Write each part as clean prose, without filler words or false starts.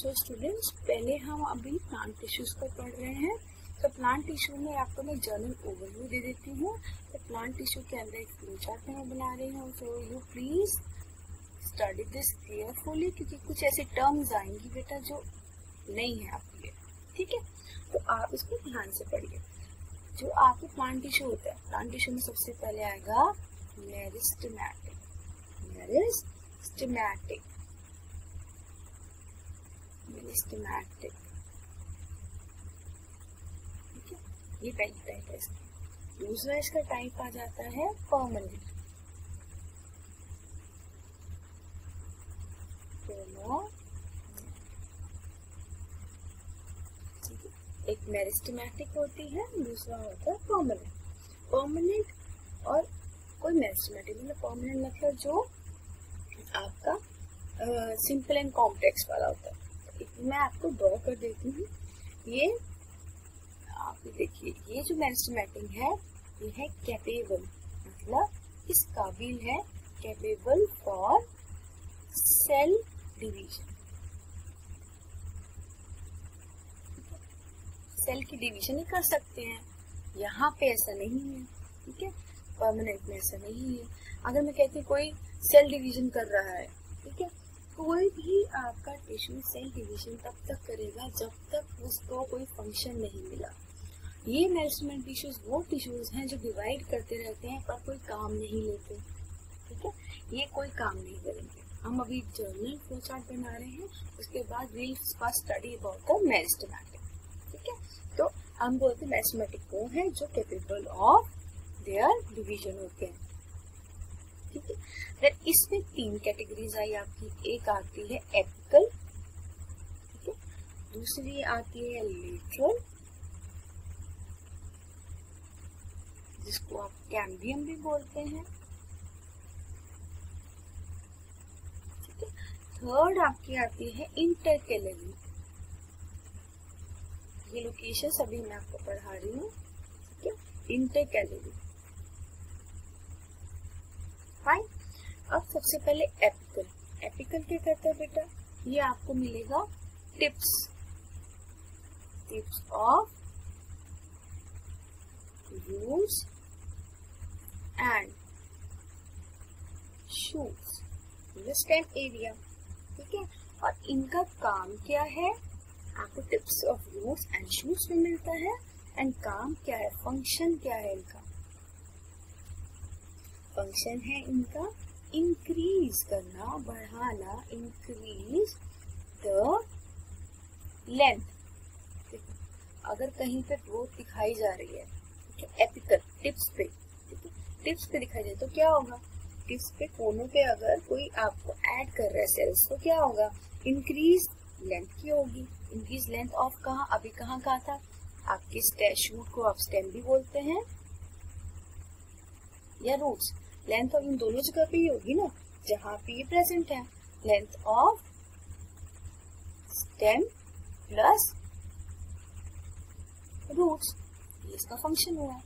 So students, पहले हम अभी प्लांट टिश्यूज को पढ़ रहे हैं। तो प्लांट टिश्यू में आपको मैं जनरल ओवरव्यू दे देती हूँ। तो प्लांट टिश्यू के अंदर एक फ्लो चार्ट मैं बना रही हूँ, so you please study this carefully, क्योंकि कुछ ऐसे टर्म्स आएंगी बेटा जो नहीं है आपके लिए, ठीक है। तो आप इसको ध्यान से पढ़िए। जो आपके प्लांट टिश्यू होता है, प्लांट टिश्यू में सबसे पहले आएगा मेरिस्टेमेटिक। मेरिस्टेमेटिक मेरिस्टेमेटिक, ठीक है, ये पहली टाइप है इसकी। दूसरा इसका टाइप आ जाता है परमानेंट। एक मेरिस्टेमेटिक होती है, दूसरा होता है परमानेंट। परमानेंट और कोई मेरिस्टेमेटिक मतलब परमानेंट मतलब जो आपका सिंपल एंड कॉम्प्लेक्स वाला होता है। मैं आपको ड्रॉ कर देती हूँ। ये आप देखिए, ये जो मेरिस्टेमेटिक है ये है कैपेबल, मतलब इस काबिल है, capable for cell division. Cell की डिवीजन ही कर सकते हैं, यहाँ पे ऐसा नहीं है, ठीक है। परमानेंट में ऐसा नहीं है। अगर मैं कहती हूँ कोई सेल डिवीजन कर रहा है, ठीक है, कोई भी आपका टिश्यू सेल डिवीजन तब तक करेगा जब तक उसको कोई फंक्शन नहीं मिला। ये मेरिस्टेमेटिक टिश्यूज वो टिश्यूज हैं जो डिवाइड करते रहते हैं पर कोई काम नहीं लेते, ठीक है। ये कोई काम नहीं करेंगे। हम अभी जर्नल फ्लो चार्ट बना रहे हैं, उसके बाद we'll first study about the meristematic, ठीक है। तो हम बोलते हैं मेरिस्टेमेटिक वो है जो कैपेबल ऑफ देयर डिवीजन होते हैं, ठीक है। फिर इसमें तीन कैटेगरीज आई आपकी। एक आती है एपिकल, ठीक है, दूसरी आती है लेटरल, जिसको आप कैम्बियम भी बोलते हैं, ठीक है। थर्ड आपकी आती है इंटरकैलरी। ये लोकेशन अभी मैं आपको पढ़ा रही हूँ, ठीक है, इंटरकैलरी। फाइन। अब सबसे पहले एपिकल। एपिकल क्या करता है बेटा? ये आपको मिलेगा tips of roots and shoots in the stem area, ठीक है। और इनका काम क्या है? आपको tips of roots and shoots में मिलता है। एंड काम क्या है, फंक्शन क्या है इनका? फंक्शन है इनका इंक्रीज करना, बढ़ाना, इंक्रीज द लेंथ। अगर कहीं पे ग्रोथ दिखाई जा रही है, ठीक है, एपिकल टिप्स पे, ठीक है, टिप्स पे दिखाई दे तो क्या होगा? टिप्स पे कोनों पे अगर कोई आपको ऐड कर रहा है सेल्स तो क्या होगा? इंक्रीज लेंथ की होगी। इंक्रीज लेंथ ऑफ कहाँ? अभी कहाँ का था? आपके शूट को आप स्टेम भी बोलते हैं या रूट्स। लेंथ ऑफ इन दोनों जगह पे ही होगी ना, जहाँ पे ये प्रेजेंट है। Length of stem plus roots, ये इसका फंक्शन हुआ।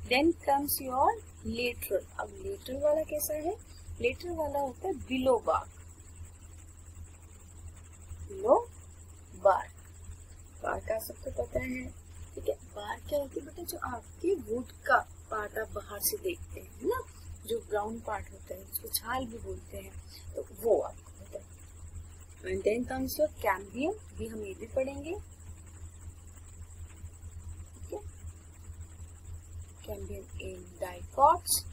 Then comes your lateral. अब लेटरल वाला कैसा है? लेटरल वाला होता है below bark. Below bark, bark आप सबको पता है, ठीक है। बार्क क्या होती है बेटा? जो आपके वुड का पार्ट आप बाहर से देखते हैं ना, जो ब्राउन पार्ट होता है, उसको छाल भी बोलते हैं, तो वो आपको पता है। And then comes your cambium, भी हम ये भी पढ़ेंगे, ठीक है। कैम्बियम इन डाइकॉट्स,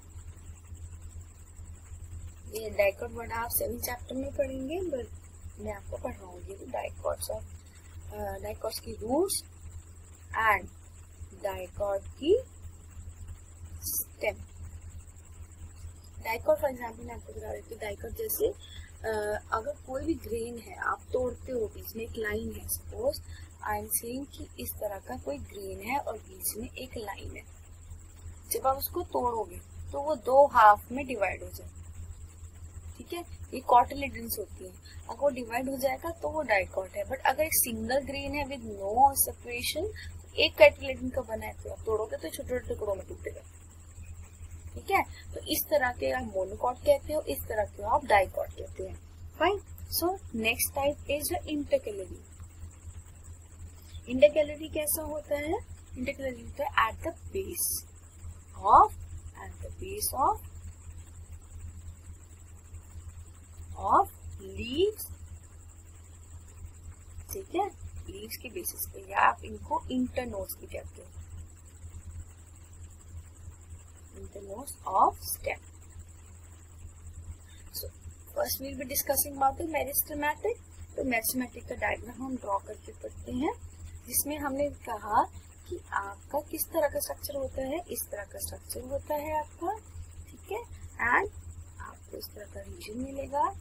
ये डाइकॉट वर्ड आप 7th चैप्टर में पढ़ेंगे, बट मैं आपको पढ़ाऊंगी तो डाइकॉट्स ऑफ डाइकॉट्स की रूट्स एंड डाइकॉट की स्टेम। डाइकॉट फॉर एग्जाम्पल मैं आपको बता देती हूँ। डाइकॉट जैसे अगर कोई भी ग्रेन है आप तोड़ते हो, बीच में एक लाइन है, सपोज आई एम सेइंग कि इस तरह का कोई ग्रेन है और बीच में एक लाइन है। जब आप उसको तोड़ोगे तो वो दो हाफ में डिवाइड हो जाए, ठीक है। ये कॉटिलेडन्स होती है। अगर वो डिवाइड हो जाएगा तो वो डाइकॉट है। बट अगर एक सिंगल ग्रेन है विद नो सेपरेशन, एक कैटिलेडन का बना है, तो आप तोड़ोगे तो छोटे छोटे टुकड़ों में टूटेगा, ठीक है। तो इस तरह के आप मोनोकॉट कहते हो, इस तरह के आप डाइकॉट कहते हैं। Fine. So next type is intercalary. Intercalary कैसा होता है? इंटरकैलरी होता है eight the base of leaves, ठीक है, लीव्स के बेसिस पे, या आप इनको इंटरनोड्स भी कहते हैं, internodes of stem. So first we will be discussing about the meristematic. तो मेरिस्टेमेटिक का डायग्राम हम ड्रॉ करके पढ़ते हैं, जिसमें हमने कहा कि आपका किस तरह का स्ट्रक्चर होता है, इस तरह का स्ट्रक्चर होता है आपका, ठीक है, एंड आपको इस तरह का रीजन मिलेगा।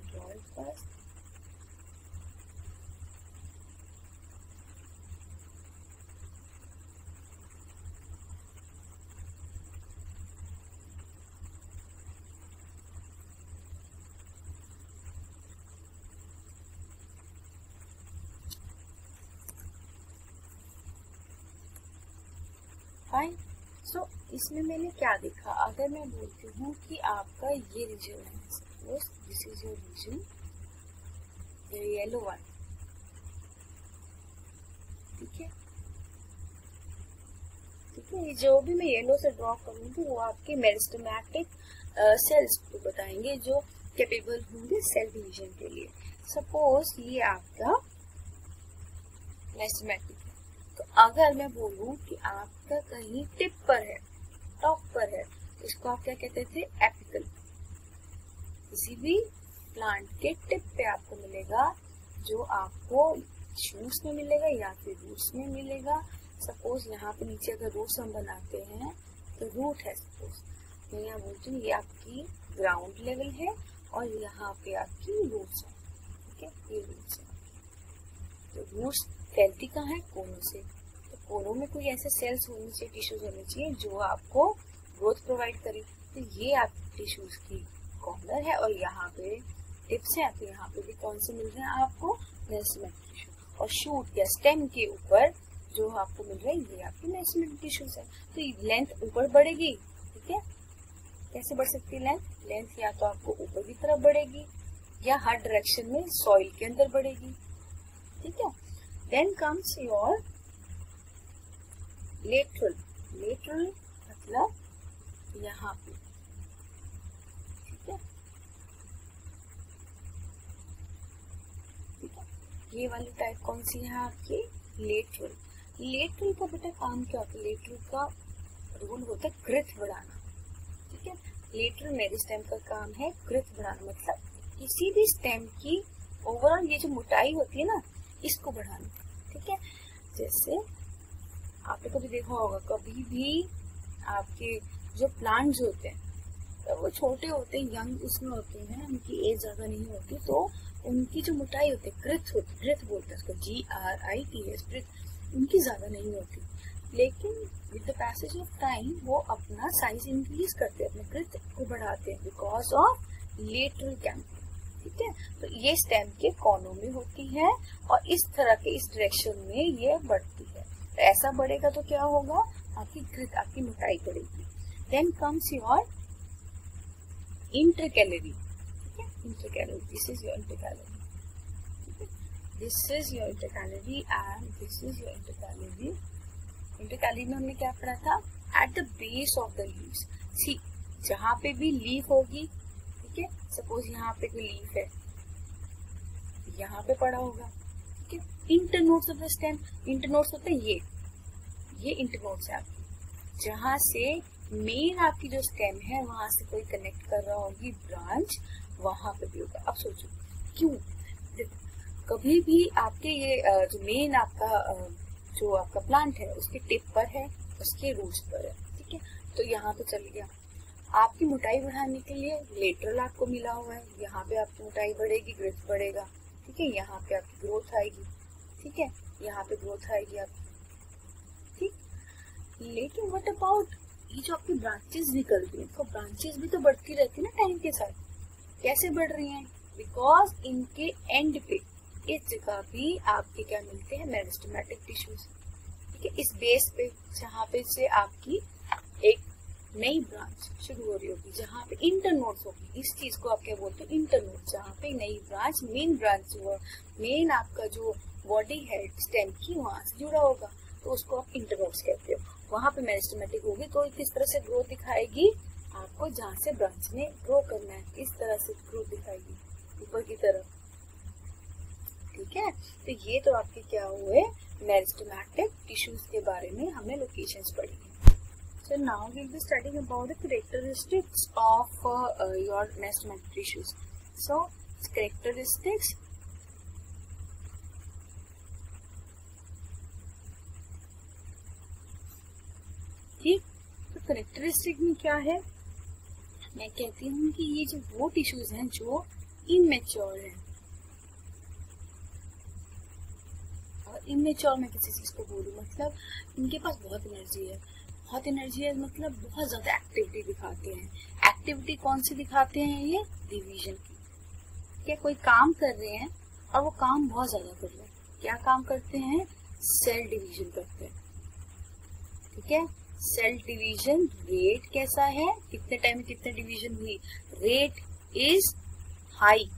draw it first. फाइन। सो इसमें मैंने क्या देखा, अगर मैं बोलती हूँ कि आपका ये रीजन है, suppose this is your region, yellow one, ठीक है, ठीक है, जो भी मैं येलो से ड्रॉ करूंगी वो आपके मेरिस्टेमेटिक सेल्स को बताएंगे जो कैपेबल होंगे सेल डिवीजन के लिए। सपोज ये आपका मेरिस्टेमेटिक है, तो अगर मैं बोलूं कि आपका कहीं टिप पर है, टॉप पर है, तो इसको आप क्या कहते थे? एपिकल। किसी भी प्लांट के टिप पे आपको मिलेगा, जो आपको शूट्स में मिलेगा या फिर रूट्स में मिलेगा। सपोज यहाँ पे नीचे अगर रूट्स हम बनाते हैं तो रूट है, सपोज मैं यहाँ बोलती हूँ ये आपकी ग्राउंड लेवल है और यहाँ पे आपकी रूट्स है, ठीक है, ये रूट्स है। तो रूट्स फैलती कहाँ है? कोनों से। तो कोनों में कोई ऐसे सेल्स होने चाहिए, टिश्यूज होने चाहिए जो आपको ग्रोथ प्रोवाइड करे। तो ये आपकी टिश्यूज की कॉर्नर है और यहाँ पे टिप्स है, तो यहाँ पे भी कौन से मिल रहे हैं आपको? Meristematic tissue. और शूट या स्टेम के ऊपर जो आपको मिल रहा है ये आपकी मेरिस्टेमेटिक टिश्यूज है। तो लेंथ ऊपर बढ़ेगी, ठीक है, कैसे बढ़ सकती है लेंथ? लेंथ या तो आपको ऊपर की तरफ बढ़ेगी या हर डायरेक्शन में सॉइल के अंदर बढ़ेगी, ठीक है। Then comes your lateral. Lateral मतलब यहाँ पे, ठीक है, ठीक है। ये वाली टाइप कौन सी है आपकी? लेटरल। लेटरल का बेटा काम क्या होता है? लेटरल का रोल होता है ग्रोथ बढ़ाना, ठीक है। लेटरल मेरिस्टेम का काम है ग्रोथ बढ़ाना, मतलब किसी भी स्टेम की ओवरऑल ये जो मोटाई होती है ना, इसको बढ़ाना, ठीक है। जैसे आपने कभी देखा होगा, कभी भी आपके जो प्लांट्स होते हैं तो वो छोटे होते हैं, यंग उसमें होते हैं, उनकी एज ज्यादा नहीं होती, तो उनकी जो मोटाई होती है, ग्रोथ होती है, ग्रोथ बोलते हैं उसको, GRITH, ग्रोथ उनकी ज्यादा नहीं होती। लेकिन with the passage of time वो अपना साइज इंक्रीज करते हैं, अपने ग्रोथ को बढ़ाते हैं, बिकॉज ऑफ लेटरल कैम्पिंग, ठीक है। तो ये स्टेम के कोनों में होती है और इस तरह के इस डायरेक्शन में ये बढ़ती है। तो ऐसा बढ़ेगा तो क्या होगा? आपकी ग्रोथ, आपकी मोटाई बढ़ेगी। देन कम्स योर इंटरकैलरी, ठीक है, intercalary, this is your intercalary, ठीक है, this is your intercalary and this is your intercalary. Intercalary में हमने क्या पढ़ा था? At the base of the leaves. See, जहां पे भी लीफ होगी, ठीक है, सपोज यहाँ पे कोई लीफ है, यहाँ पे पड़ा होगा, ठीक है। Internodes of the stem, internodes होते हैं ये इंटरनोड्स है आपकी, जहां से मेन आपकी जो स्टेम है वहां से कोई कनेक्ट कर रहा होगी ब्रांच, वहां पे भी होगा। अब सोचो क्यों? कभी भी आपके ये जो मेन आपका जो आपका प्लांट है उसके टिप पर है, उसके रूट्स पर है, ठीक है। तो यहाँ पे चल गया, आपकी मोटाई बढ़ाने के लिए लेटरल आपको मिला हुआ है, यहाँ पे आपकी मोटाई बढ़ेगी, ग्रोथ बढ़ेगा, ठीक है, यहाँ पे आपकी ग्रोथ आएगी, ठीक है, यहाँ पे ग्रोथ आएगी आपकी, ठीक। लेकिन व्हाट अबाउट ये जो आपकी ब्रांचेस निकलती हैं, तो ब्रांचेस भी तो बढ़ती रहती है ना टाइम के साथ। कैसे बढ़ रही हैं? बिकॉज इनके एंड पे, इस जगह भी आपके क्या मिलते हैं? मेरिस्टेमेटिक टिश्यूज, ठीक है। इस बेस पे जहाँ पे से आपकी एक नई ब्रांच शुरू हो रही होगी, जहाँ पे इंटरनोड्स होगी, इस चीज को आप क्या बोलते हैं, इंटरनोड, जहाँ पे नई ब्रांच मेन ब्रांच जो मेन आपका जो बॉडी है स्टेम की वहां से जुड़ा होगा, तो उसको आप इंटरनोड्स कहते हो। वहां पे मेरिस्टेमेटिक होगी तो किस तरह से ग्रोथ दिखाएगी आपको, जहाँ से ब्रांच ने ग्रो करना है इस तरह से ग्रोथ दिखाएगी ऊपर की तरफ, ठीक है। तो ये तो आपके क्या हुए मेरिस्टेमेटिक टिश्यूज के बारे में हमने लोकेशंस पढ़ी है। So now we'll be studying about the characteristics of your meristematic tissues. So characteristics, ठीक। तो characteristic में क्या है, मैं कहती हूँ कि ये जो वो टिश्यूज हैं जो इमेच्योर हैं, और इमेच्योर मैं किसी चीज को बोलूँ मतलब इनके पास बहुत एनर्जी है, बहुत एनर्जी है मतलब बहुत ज्यादा एक्टिविटी दिखाते हैं। एक्टिविटी कौन सी दिखाते हैं, ये डिवीजन की, क्या कोई काम कर रहे हैं और वो काम बहुत ज्यादा कर रहे हैं, क्या काम करते हैं, सेल डिवीजन करते हैं, ठीक है। सेल डिवीजन रेट कैसा है, कितने टाइम में कितने डिवीजन हुई, रेट इज हाई,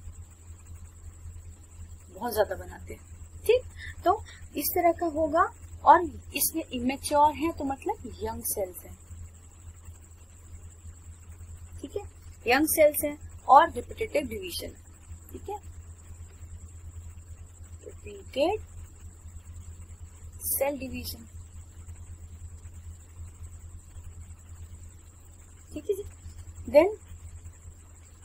बहुत ज्यादा बनाते हैं, ठीक। तो इस तरह का होगा, और इसमें इमेच्योर है तो मतलब यंग सेल्स हैं, ठीक है, यंग सेल्स हैं, और रिपीटेटिव डिवीजन, ठीक है, रिपीटेड सेल डिवीजन, ठीक है जी। Then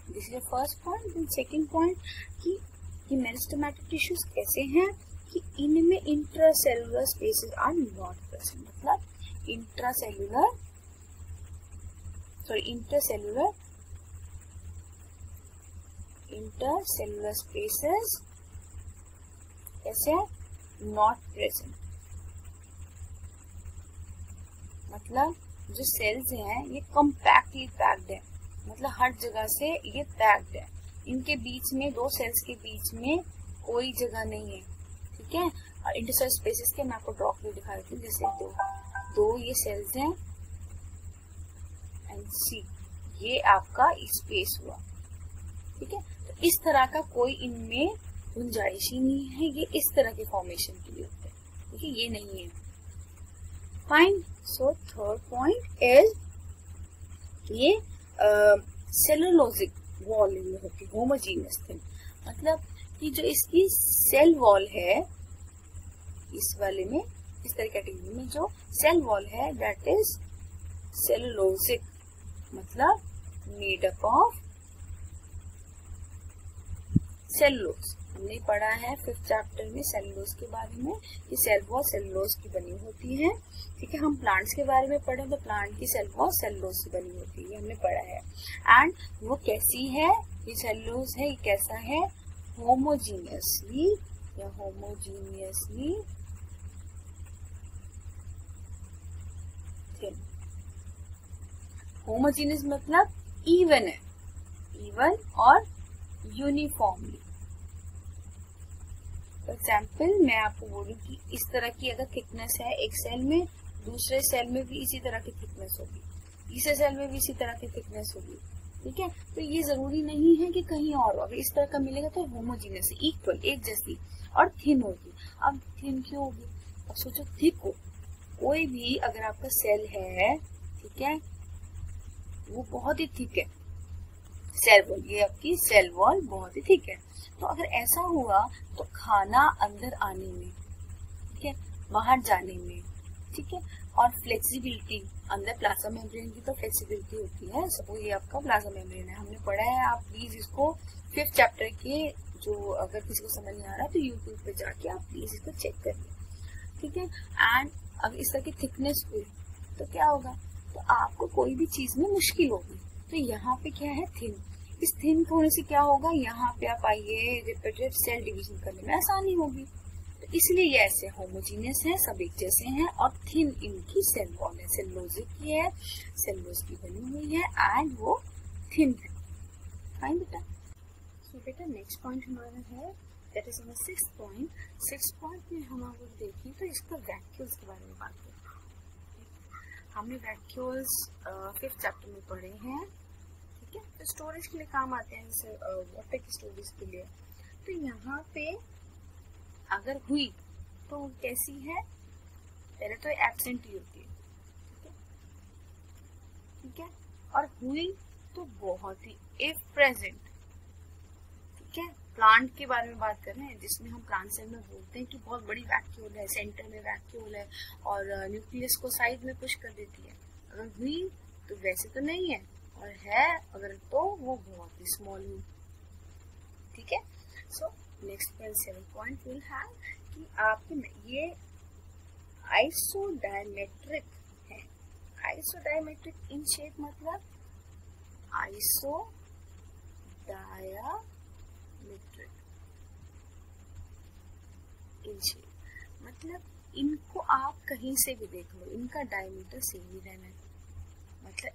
this is the first point. Then second point कि मेरिस्टेमेटिक टिश्यूज कैसे हैं, कि इनमें intracellular spaces are not present, मतलब इंट्रासेलुलर स्पेसेस कैसे है, नॉट प्रेजेंट, मतलब जो सेल्स हैं ये कम्पैक्टली पैक्ड है, मतलब हर जगह से ये पैक्ड है, इनके बीच में दो सेल्स के बीच में कोई जगह नहीं है, ठीक है। और इंटरसेल स्पेसेस के मैं आपको ड्रॉ करके दिखा देती हूँ, जैसे दो ये सेल्स हैं एंड सी, ये आपका स्पेस हुआ, ठीक है। तो इस तरह का कोई इनमें गुंजाइश ही नहीं है, ये इस तरह के फॉर्मेशन के लिए होते हैं, ठीक है, ये नहीं है। Fine. So third point is ये सेलुलोजिक वॉल में होती, होमोजीनियस थिंग, मतलब कि जो इसकी सेल वॉल है, इस वाले में इस तरह कैटेगरी में जो सेल वॉल है दैट इज सेलुलोजिक, मतलब मेड अप ऑफ सेलुलोज। हमने पढ़ा है 5th चैप्टर में सेलुलोज के बारे में कि सेल वॉल सेलुलोज की बनी होती है, ठीक है। हम प्लांट्स के बारे में पढ़े तो प्लांट की सेल वॉल सेलुलोज से बनी होती है, हमने पढ़ा है। एंड वो कैसी है, ये सेलुलोज है, ये कैसा है, होमोजीनियसली या होमोजीनियसली थिन। होमोजीनियस मतलब इवन है, इवन और यूनिफॉर्मली। फॉर एग्जाम्पल मैं आपको बोलूं कि इस तरह की अगर थिकनेस है एक सेल में, दूसरे सेल में भी इसी तरह की थिकनेस होगी, तीसरे सेल में भी इसी तरह की थिकनेस होगी, ठीक है। तो ये जरूरी नहीं है कि कहीं और अगर इस तरह का मिलेगा तो होमोजीनियस, इक्वल, एक जैसी, और थिन होगी। अब थिन क्यों होगी, अब सोचो थिक हो, कोई भी अगर आपका सेल है, ठीक है, वो बहुत ही थिक है, सेल वॉल, ये आपकी सेल वॉल बहुत ही थिक है, तो अगर ऐसा हुआ तो खाना अंदर आने में, ठीक है, बाहर जाने में, ठीक है, और फ्लेक्सिबिलिटी, अंदर प्लाज्मा मेम्ब्रेन की तो फ्लेक्सिबिलिटी होती है, सपोज ये आपका प्लाज्मा मेम्ब्रेन है, हमने पढ़ा है, आप प्लीज इसको 5th चैप्टर के जो अगर किसी को समझ नहीं आ रहा है तो यूट्यूब पे जाके आप प्लीज इसको चेक करिए, ठीक है। एंड अगर इस तरह की थिकनेस हुई तो क्या होगा, तो आपको कोई भी चीज में मुश्किल होगी, तो यहाँ पे क्या है, थिन। इस थिन होने से क्या होगा, यहाँ पे आप आइए रिपीटेड सेल डिवीजन करने में आसानी होगी, तो इसलिए ये ऐसे होमोजीनियस है, सब एक जैसे हैं, और थिन इनकी सेल वॉल है, सेलुलोजिक की है, सेलुलोज की बनी हुई है, एंड वो थिन है। फाइन बेटा। सो बेटा नेक्स्ट पॉइंट हमारा है दैट इज हमारा 6th पॉइंट। 6th पॉइंट में हम अगर देखें तो इसका वैक्यूल्स के बारे में बात करें। हमने वैक्यूल्स 5th चैप्टर में पढ़े हैं, ठीक है। तो स्टोरेज के लिए काम आते हैं, जैसे वाटर की स्टोरेज के लिए। तो यहाँ पे अगर हुई तो कैसी है, पहले तो एब्सेंट ही होती है, ठीक है। और हुई तो बहुत ही इफ प्रेजेंट, ठीक है। प्लांट के बारे में बात कर रहे हैं, जिसमें हम प्लांट सेल में बोलते हैं कि बहुत बड़ी वैक्यूल है, सेंटर में वैक्यूल है और न्यूक्लियस को साइड में पुश कर देती है। अगर हुई तो वैसे तो नहीं है, और है अगर तो वो बहुत ही स्मॉल हुई, ठीक है। So next 7 point will have कि आपके ये आइसोडायमेट्रिक है। आइसोडायमेट्रिक इन शेप मतलब आइसोडायमेट्रिक इन शेप मतलब इनको आप कहीं से भी देख लो, इनका डायमीटर सेम ही रहना है, मतलब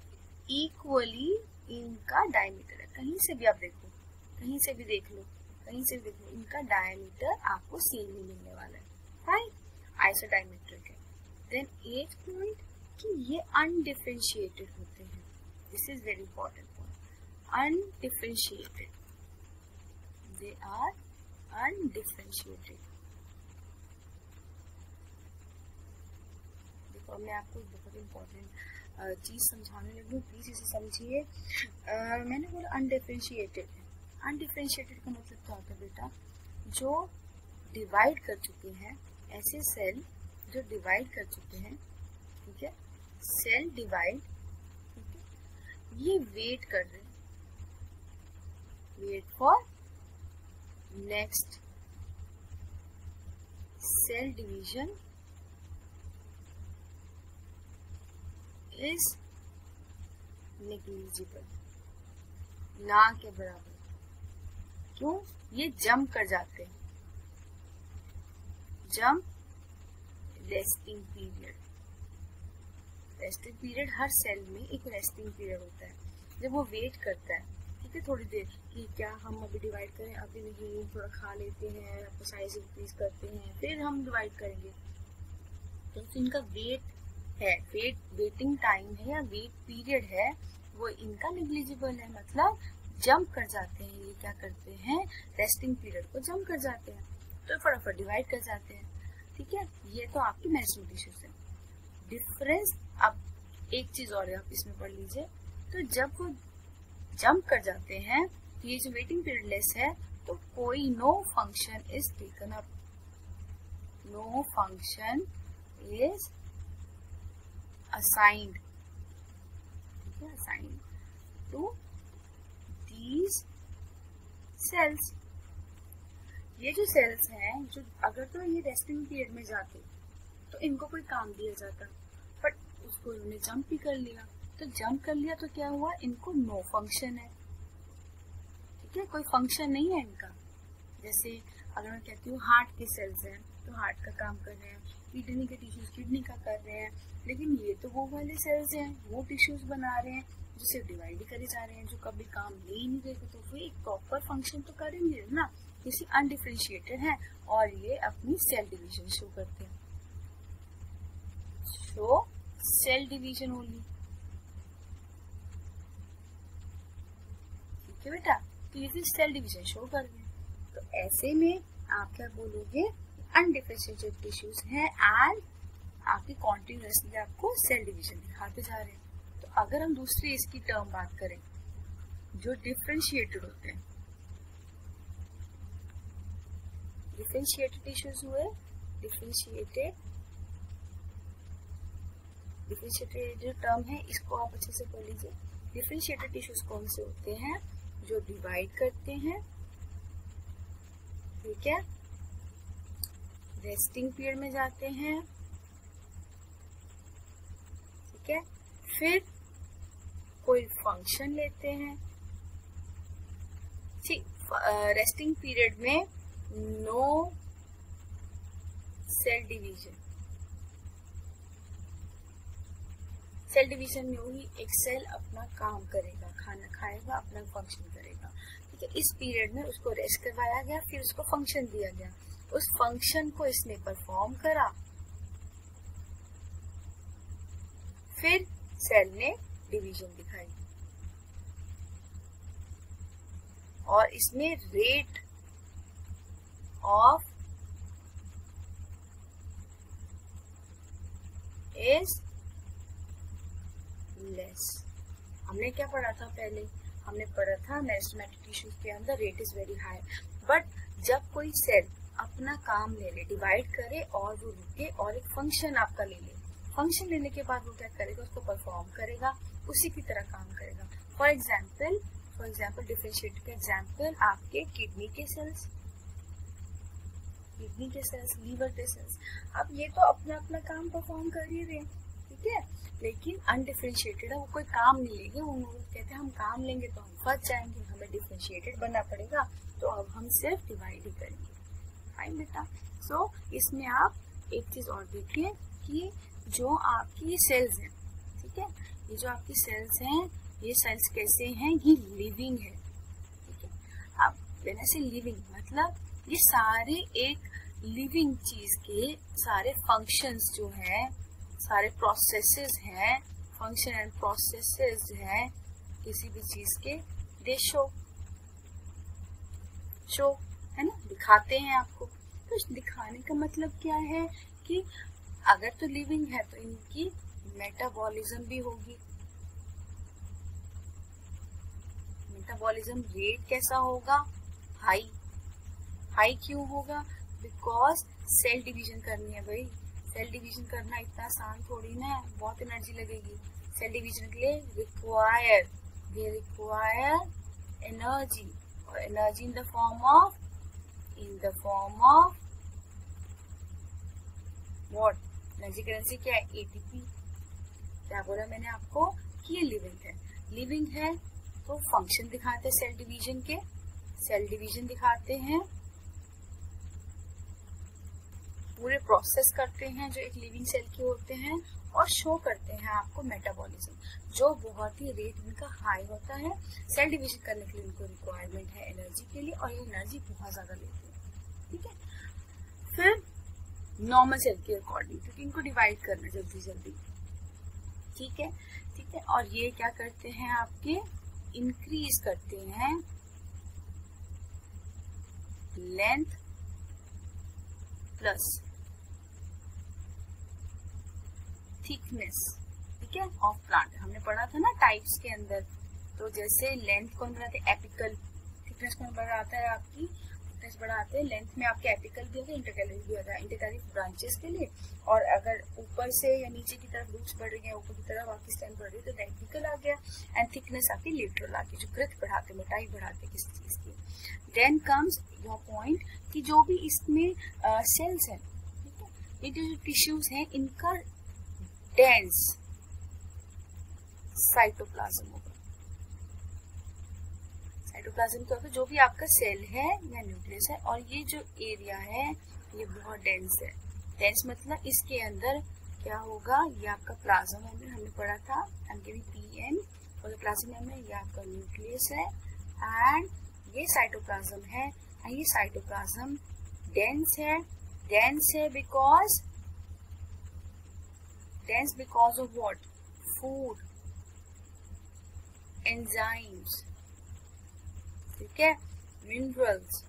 इक्वली इनका डायमीटर है। कहीं से भी आप देखो, कहीं से भी देख लो, कहीं से भी देख लो, इनका डायमीटर आपको सेम ही मिलने वाला है, राइट। आइसोडायमेट्रिक है। देन 8th पॉइंट कि ये अनडिफरेंशिएटेड होते हैं। This is very important point, undifferentiated, they are undifferentiated. देखो मैं आपको बहुत इंपॉर्टेंट चीज समझाने लगी हूँ, प्लीज इसे समझिए। मैंने बोला अनडिफरेंशिएटेड है। अनडिफरेंशिएटेड का मतलब क्या होता है बेटा, जो डिवाइड कर चुके हैं, ऐसे सेल जो डिवाइड कर चुके हैं, ठीक है, सेल डिवाइड, ठीक है, ये वेट कर रहे हैं, wait for next cell division is negligible, ना के बराबर। क्यों? ये जंप कर जाते हैं, jump resting period. Resting period हर सेल में एक रेस्टिंग पीरियड होता है, जब वो वेट करता है, ठीक है, थोड़ी देर कि क्या हम अभी डिवाइड करें, अभी नहीं, थोड़ा खा लेते हैं, अपना साइज इंक्रीज करते हैं, फिर हम डिवाइड करेंगे। तो इनका वेट है, वेटिंग टाइम है या वेट पीरियड है, वो इनका नेग्लिजिबल है, मतलब जंप कर जाते हैं। ये क्या करते हैं, रेस्टिंग पीरियड को जंप कर जाते हैं, तो फटाफट डिवाइड कर जाते हैं, ठीक है। ये तो आपकी मेसोमेरिक टिश्यूज है। डिफरेंस, अब एक चीज और आप इसमें पढ़ लीजिए, तो जब वो जंप कर जाते हैं तो ये जो वेटिंग पीरियड लेस है, तो कोई no function is taken up, no function is assigned, ठीक है, असाइंड टू दीज सेल्स। ये जो सेल्स हैं, जो अगर तो ये रेस्टिंग पीरियड में जाते तो इनको कोई काम दिया जाता, बट उसको इन्होंने जंप भी कर लिया, तो जंप कर लिया तो क्या हुआ, इनको नो फंक्शन है, ठीक है, कोई फंक्शन नहीं है इनका। जैसे अगर मैं कहती हूँ हार्ट के सेल्स हैं, तो हार्ट का काम कर रहे हैं, किडनी के टिश्यूज किडनी का कर रहे हैं, लेकिन ये तो वो वाले सेल्स हैं, वो टिश्यूज बना रहे हैं, जिसे डिवाइड करे जा रहे हैं, जो कभी काम ले ही नहीं देते, तो वो एक प्रॉपर फंक्शन तो करेंगे ना। किसी अनडिफरेंशिएटेड है और ये अपनी सेल डिवीजन शो करते हैं, शो सेल डिवीजन ओनली, ठीक है बेटा। तो ये सेल डिवीजन शो कर रहे हैं, तो ऐसे में आप क्या बोलोगे, अनडिफरेंशिएटेड टिश्यूज हैं एंड आपकी कॉन्टिन्यूसली आपको सेल डिवीजन दिखाते जा रहे हैं। तो अगर हम दूसरी इसकी टर्म बात करें, जो डिफरेंशिएटेड होते हैं, डिफरेंशिएटेड टिश्यूज हुए, डिफरेंशिएटेड जो टर्म है इसको आप अच्छे से पढ़ लीजिए। डिफरेंशिएटेड टिश्यूज कौन से होते हैं, जो डिवाइड करते हैं, ठीक है, रेस्टिंग पीरियड में जाते हैं, ठीक है, फिर कोई फंक्शन लेते हैं, ठीक, रेस्टिंग पीरियड में no cell division, cell division में वही एक सेल अपना काम करेगा, खाना खाएगा, अपना फंक्शन करेगा, ठीक है। इस पीरियड में उसको रेस्ट करवाया गया, फिर उसको फंक्शन दिया गया, उस फंक्शन को इसने परफॉर्म करा, फिर सेल ने डिवीजन दिखाई और इसमें रेट ऑफ इज लेस। हमने क्या पढ़ा था पहले? हमने पढ़ा था मेरिस्टेमेटिक टिश्यूज के अंदर rate is very high, but जब कोई सेल अपना काम ले ले, डिवाइड करे और वो रुके और एक फंक्शन आपका ले ले, फंक्शन लेने के बाद वो क्या करेगा? उसको परफॉर्म करेगा, उसी की तरह काम करेगा। फॉर एग्जाम्पल डिफरेंशिएट का एग्जाम्पल आपके किडनी के सेल्स, लीवर के सेल्स, अब ये तो अपना अपना काम परफॉर्म कर ही रहे, ठीक है, लेकिन अनडिफरेंशिएटेड है, वो कोई काम नहीं लेंगे। वो कहते हैं हम काम लेंगे तो हम फंस जाएंगे, हमें डिफरेंशिएटेड बनना पड़ेगा, तो अब हम सिर्फ डिवाइड ही करेंगे। फाइन बेटा। सो इसमें आप एक चीज और देखिए कि जो आपकी सेल्स हैं, ठीक है, ये जो आपकी सेल्स हैं, ये सेल्स कैसे हैं? ये लिविंग है, ठीक है। अब मैंने से लिविंग मतलब ये सारे एक लिविंग चीज के सारे फंक्शंस जो है, सारे प्रोसेसेस हैं, फंक्शन एंड प्रोसेसेस हैं किसी भी चीज के, दे शो है ना, दिखाते हैं आपको। तो दिखाने का मतलब क्या है कि अगर तो लिविंग है तो इनकी मेटाबॉलिज्म भी होगी। मेटाबॉलिज्म रेट कैसा होगा? हाई क्यों होगा? बिकॉज सेल डिवीजन करनी है भाई। सेल डिवीजन करना इतना आसान थोड़ी ना है, बहुत एनर्जी लगेगी। सेल डिवीजन के लिए रिक्वायर एनर्जी, और energy in the form of what? Energy currency क्या है? एटीपी। क्या बोला मैंने आपको कि ये लिविंग है तो फंक्शन दिखाते हैं सेल डिवीजन के, सेल डिवीजन दिखाते हैं, पूरे प्रोसेस करते हैं जो एक लिविंग सेल के होते हैं, और शो करते हैं आपको मेटाबॉलिज्म, जो बहुत ही रेट इनका हाई होता है। सेल डिवीजन करने के लिए इनको रिक्वायरमेंट है एनर्जी के लिए, और ये एनर्जी बहुत ज्यादा लेते हैं, ठीक है। फिर नॉर्मल सेल के अकॉर्डिंग, क्योंकि इनको डिवाइड करना जल्दी, ठीक है। और ये क्या करते हैं? आपके इंक्रीज करते हैं लेंथ प्लस थिकनेस, ठीक है, ऑफ प्लांट। हमने पढ़ा था ना टाइप्स के अंदर, तो जैसे लेंथ कौन बढ़ाते हैं? एपिकल। थिकनेस कौन बढ़ाता है? आपकी थिकनेस बढ़ाते हैं। लेंथ में आपके एपिकल भी होता है, इंटरकैलिक भी होता है, इंटरकैलिक ब्रांचेस के लिए। और अगर ऊपर से या नीचे की तरफ रूट्स बढ़ रही है, ऊपर की तरफ आपकी स्टेम बढ़ रही है, तो एपिकल आ गया। एंड थिकनेस आपकी लेटरल आ गई, जो ग्रोथ बढ़ाते, मोटाई बढ़ाते किसी चीज की। देन कम्स योर पॉइंट कि जो भी इसमें सेल्स है, ठीक है, ये जो टिश्यूज है, इनका डेंस साइटोप्लाज्म होगा। साइटोप्लाज्म क्या होता है? जो भी आपका सेल है या न्यूक्लियस है, और ये जो एरिया है ये बहुत डेंस है। डेंस मतलब इसके अंदर क्या होगा? ये आपका प्लाज्म मेम्ब्रेन, हमने पढ़ा था, PN और प्लाज्म मेम्ब्रेन, ये आपका न्यूक्लियस है, एंड ये साइटोप्लाज्म है। एंड ये साइटोप्लाज्म डेंस है because of what? Food, enzymes, ठीक है, मिनरल्स,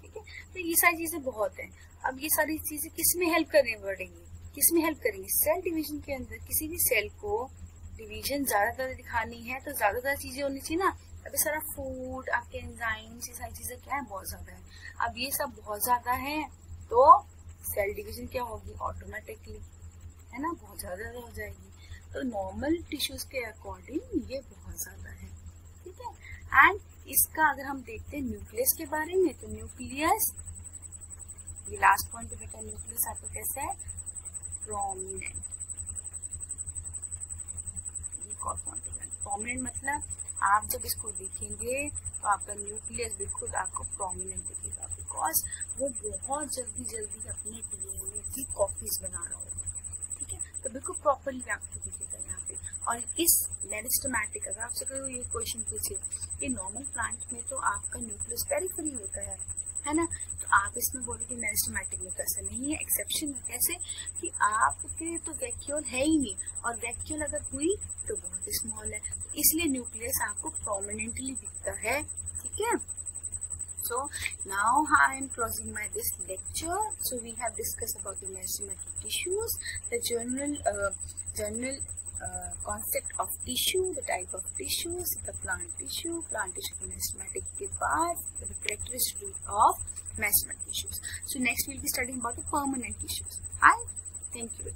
ठीक है। तो ये सारी चीजें बहुत हैं। अब ये सारी चीजें किसमें हेल्प करने पड़ेंगी? सेल डिवीजन के अंदर। किसी भी सेल को डिवीजन ज्यादा दिखानी है तो ज्यादा चीजें होनी चाहिए ना। अभी सारा फूड, आपके एंजाइम्स, ये सारी चीजें क्या है? बहुत ज्यादा है। अब ये सब बहुत ज्यादा है तो सेल डिवीजन क्या होगी? ऑटोमेटिकली, है ना, बहुत ज्यादा हो जाएगी। तो नॉर्मल टिश्यूज के अकॉर्डिंग ये बहुत ज्यादा है, ठीक है। एंड इसका अगर हम देखते हैं न्यूक्लियस के बारे में, तो न्यूक्लियस, ये लास्ट पॉइंट पे बेटा, न्यूक्लियस आपका कैसा है? प्रोमिनेंट। प्रोमिनेंट मतलब आप जब इसको देखेंगे तो आपका न्यूक्लियस बिल्कुल आपको प्रोमिनेंट दिखेगा, बिकॉज वो बहुत जल्दी अपने डीएनए की कॉपीज बना रहा होगा, ठीक है। तो बिल्कुल प्रॉपरली आपको दिखेगा यहाँ पे। और इस मेरिस्टेमेटिक, अगर आपसे कोई ये क्वेश्चन पूछे कि नॉर्मल प्लांट में तो आपका न्यूक्लियस पेरिफेरी होता है ना, तो आप इसमें बोलोगे मेरिस्टेमेटिक में कैसा नहीं है, एक्सेप्शन है कैसे कि आपके तो वैक्यूल है ही नहीं, और वैक्यूल अगर हुई तो बहुत स्मॉल है, इसलिए न्यूक्लियस आपको प्रोमिनेंटली दिखता है, ठीक है। So now I am closing my this lecture. So we have discussed about the meristematic tissues, the general concept of tissue, the type of tissues, the plant tissue meristematic के बाद the characteristic of meristematic tissues. So next we will be studying about the permanent tissues. Hi, thank you.